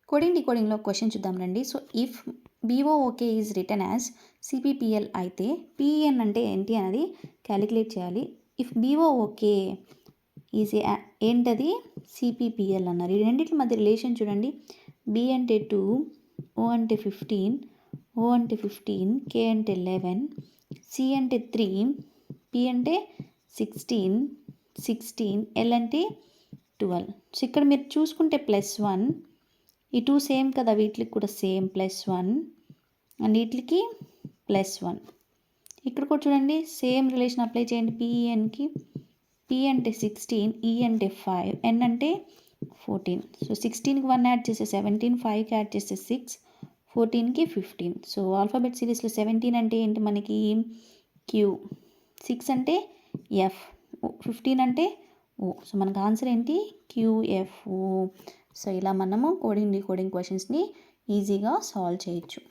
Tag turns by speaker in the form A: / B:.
A: Coding డీకోడింగ్లో question చూద్దాం రండి. So if B O O K is return as CPPL అయితే పిఎన్ అంటే ఏంటి అనేది క్యాలిక్యులేట్ చేయాలి. ఇఫ్ బీఓఓకే ఈజ్ ఏంటది సిపిపిఎల్ అన్నారు. ఈ రెండింటి మధ్య రిలేషన్ చూడండి. బి అంటే 2, ఓ అంటే 15, ఓ అంటే 15, కే అంటే 11, సి అంటే 3, పి అంటే 16, 16, ఎల్ అంటే 12. సో ఇక్కడ మీరు చూసుకుంటే +1, ఈ 2 సేమ్ కదా, వీటికి కూడా సేమ్ +1 అండ్ వీటికి +1. ఇక్కడ కూడా చూడండి సేమ్ రిలేషన్ అప్లై చేయండి. పిఎన్కి పి అంటే 16, ఈ అంటే 5, ఎన్ అంటే 14. సో 16కి 1 యాడ్ చేస్తే 17, 5కి యాడ్ చేస్తే 6, 14కి 15. సో ఆల్ఫాబెట్ సిరీస్లో 17 అంటే ఏంటి మనకి క్యూ, 6 అంటే ఎఫ్, 15 అంటే ఓ. సో మనకు ఆన్సర్ ఏంటి క్యూఎఫ్ఓ. సో ఇలా మనము కోడింగ్ డీకోడింగ్ క్వశ్చన్స్ని ఈజీగా సాల్వ్ చేయొచ్చు.